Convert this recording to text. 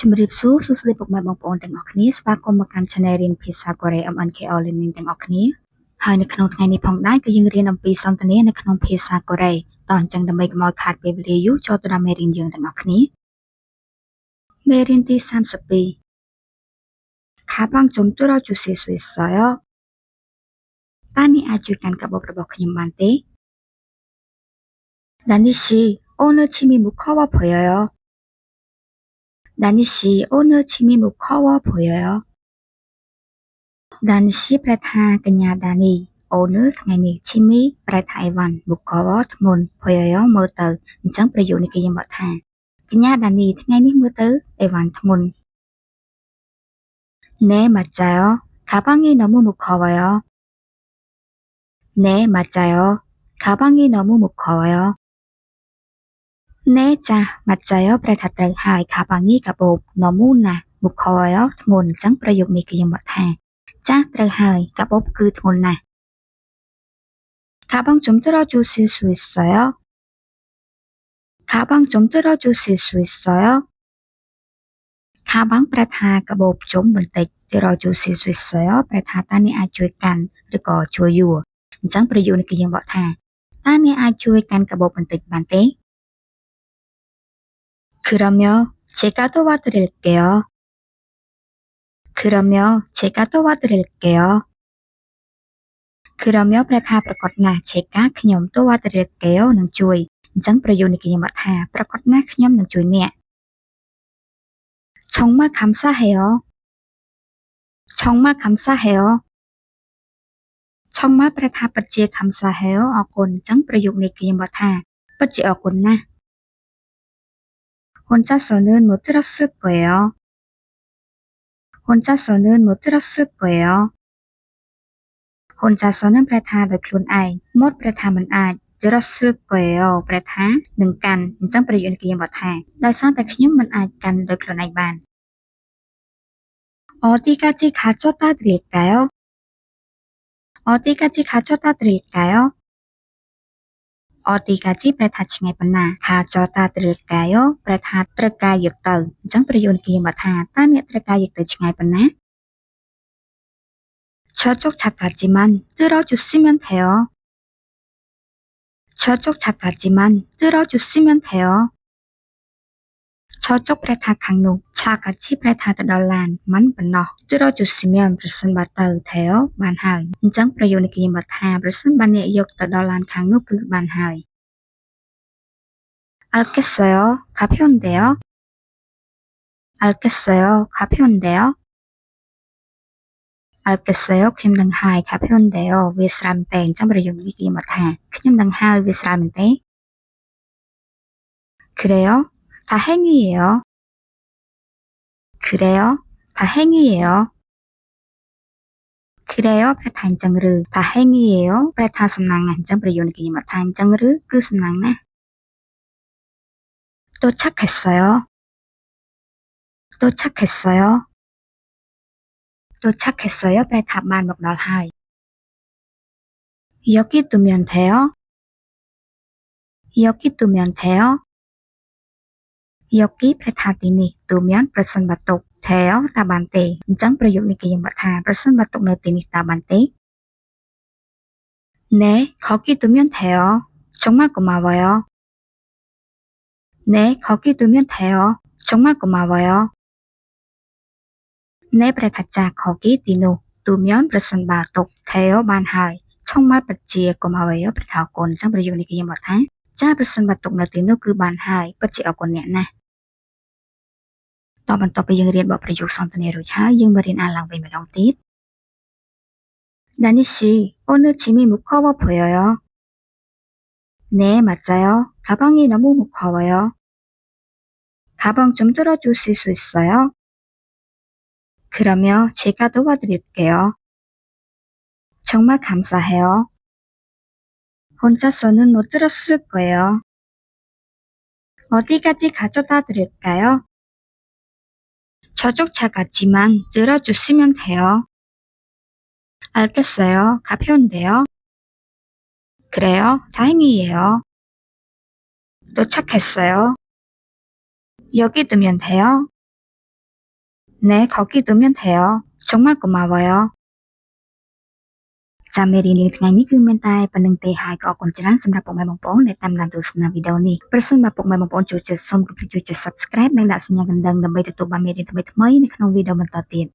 ជំរាបសួរសួស្តីពុកម៉ែបងប្អូនទាំងអស់គ្នាស្វាគមន៍មកកាន់ Channel រៀនភាសាកូរ៉េ MNKO Learning ទាំងអស់គ្នាហើយនៅក្នុងថ្ងៃនេះផងដែរគឺយើងរៀនអំពីសន្ទនានៅក្នុងភាសាកូរ៉េតោះអញ្ចឹងដើម្បីកុំឲ្យខាតពេលវេលាយូរចូលទៅដល់មេរៀនយើងទាំងអស់គ្នាមេរៀនទី32 가방 좀 뚫어주실 수 있어요? តើអ្នកអាចជួយកាន់កាបូបរបស់ខ្ញុំបានទេ 다니 씨 오늘 침이 무거워 보여요. 다니 씨 오늘 침이 무거워 보여요. 다니 씨 ប្រែថាកញ្ញាដានី 오늘 ថ្ងៃនេះ 침이 ប្រែថាអីវ៉ាន់ 무거워 ធ្ងន់ 보여요 មើលទៅអញ្ចឹងប្រយោគនេះគេយើងបកថាកញ្ញាដានីថ្ងៃនេះមើលទៅអីវ៉ាន់ធ្ងន់ 네 맞아요. 가방이 너무 무거워요. 네 맞아요. 가방이 너무 무거워요. 네 자 맞아요 ប្រែថាត្រូវហើយ 가방이 កាបូប 너무 나 무거워요 ធ្ងន់អញ្ចឹងប្រយោគនេះគេយើងបកថាចាស់ត្រូវហើយកាបូបគឺធ្ងន់ណាស់ 가방 좀 들어주실 수 있어요? 가방 좀 들어주실 수 있어요? 가방 ប្រែថាកាបូបជុំបន្តិច 들어주실 수 있어요 ប្រែថាតើអ្នកអាចជួយកាន់ឬក៏ជួយយួរអញ្ចឹងប្រយោគនេះគេយើងបកថាតើអ្នកអាចជួយកាន់កាបូបបន្តិចបានទេ 그러면 제가 도와드릴게요. 그러면 제가 도와드릴게요. 그러면 ប្រែថាប្រកបណាស់ 제가 ខ្ញុំ 도와드릴게요 នឹងជួយអញ្ចឹងប្រយោគនេះគេយើងបកថាប្រកបណាស់ខ្ញុំនឹងជួយអ្នក 정말 감사해요. 정말 감사해요. 정말 ប្រែថាពិតជា 감사해요 អរគុណអញ្ចឹងប្រយោគនេះគេយើងបកថាពិតជាអរគុណណាស់ 혼자서는 못 들었을 거예요. 혼자서는 못 들었을 거예요. 혼자서는 ប្រែថាដោយខ្លួនឯង 못 ប្រែថាមិនអាច 들었을 거예요 ប្រែថានឹងកាន់អញ្ចឹងប្រយោគនេះគេយើងបកថាដោយសារតែខ្ញុំមិនអាចកាន់ដោយខ្លួនឯងបាន 어디까지 가져다 드릴까요? 어디까지 가져다 드릴까요? 어디까지 ប្រែថាឆ្ងាយប៉ុណ្ណា 가져다 드릴까요 ប្រែថាត្រូវការយកទៅអញ្ចឹងប្រយោគនេះគេយើងបកថាតើអ្នកត្រូវការយកទៅឆ្ងាយប៉ុណ្ណា 저쪽 차까지만 뚫어주시면 돼요. 저쪽 차까지만 뚫어주시면 돼요. 저쪽 ប្រែថាខាងនោះ 차까지 ប្រែថាទៅដល់ឡាន មិនប៉ុណ្ណោះ 뚫어주시면 ប្រសិនបើទៅ 돼요 បានហើយអញ្ចឹងប្រយោគនេះគេយើងបកថាប្រសិនបើអ្នកយកទៅដល់ឡានខាងនោះគឺបានហើយ 알겠어요. 가벼운데요. 알겠어요. 가벼운데요. 알겠어요. ខ្ញុំដឹងហើយ 가벼운데요 វាស្រាលមែនទេអញ្ចឹងប្រយោគនេះគេមកថាខ្ញុំដឹងហើយវាស្រាលមែនទេ 그래요? 다행이에요. 그래요? 다행이에요. 그래요 ប្រែថាអញ្ចឹងឬ 다행이에요 ប្រែថាសំណាងណាស់អញ្ចឹងប្រយោគនេះគេមកថាអញ្ចឹងឬគឺសំណាងណាស់ 도착했어요. 도착했어요. 도착했어요 ប្រែថាបានមកដល់ហើយ 여기 두면 돼요. 여기 두면 돼요. 여기 ប្រែថាទីនេះ 두면 ប្រសិនបើទុក 돼요 តើបានទេអញ្ចឹងប្រយោគនេះគេយើងបកថាប្រសិនបើទុកនៅទីនេះតើបានទេ 네 거기 두면 돼요. 정말 고마워요. 네 거기 두면 돼요. 정말 고마워요. 네 ប្រែថាចា 거기 ទីនោះ 두면 ប្រសិនបើទុក 돼요 បានហើយ 정말 ពិតជា 고마워요 ប្រែថាអរគុណអញ្ចឹងប្រយោគនេះគេយើងបកថាចាប្រសិនបើទុកនៅទីនោះគឺបានហើយពិតជាអរគុណអ្នកណាស់តបន្ទាប់ពីយើងរៀនបទប្រយោគសន្ទនារួចហើយយើងមករៀនអានឡើងវិញម្ដងទៀត 다니 씨 오늘 짐이 무거워 보여요. 네 맞아요. 가방이 너무 무거워요. 가방 좀 들어주실 수 있어요? 그러면 제가 도와드릴게요. 정말 감사해요. 혼자서는 못 들었을 거예요. 어디까지 가져다 드릴까요? 저쪽 차까지만 들어주시면 돼요. 알겠어요. 가벼운데요. 그래요. 다행이에요. 도착했어요. 여기 두면 돼요. 네, 거기 두면 돼요. 정말 고마워요. ចាំមេរៀនថ្ងៃនេះគឺមានតែប៉ុណ្្នឹងទេហើយក៏អរគុណច្រើនសម្រាប់ពុកម៉ែបងប្អូនដែលតាមដានទស្សនាវីដេអូនេះប្រសិនបើពុកម៉ែបងប្អូនចូលចិត្តសូមកុំភ្លេចជួយចុច Subscribe និងដាក់សញ្ញាកណ្ដឹងដើម្បីទទួលបានមេរៀនថ្មីៗនៅក្នុងវីដេអូបន្តទៀត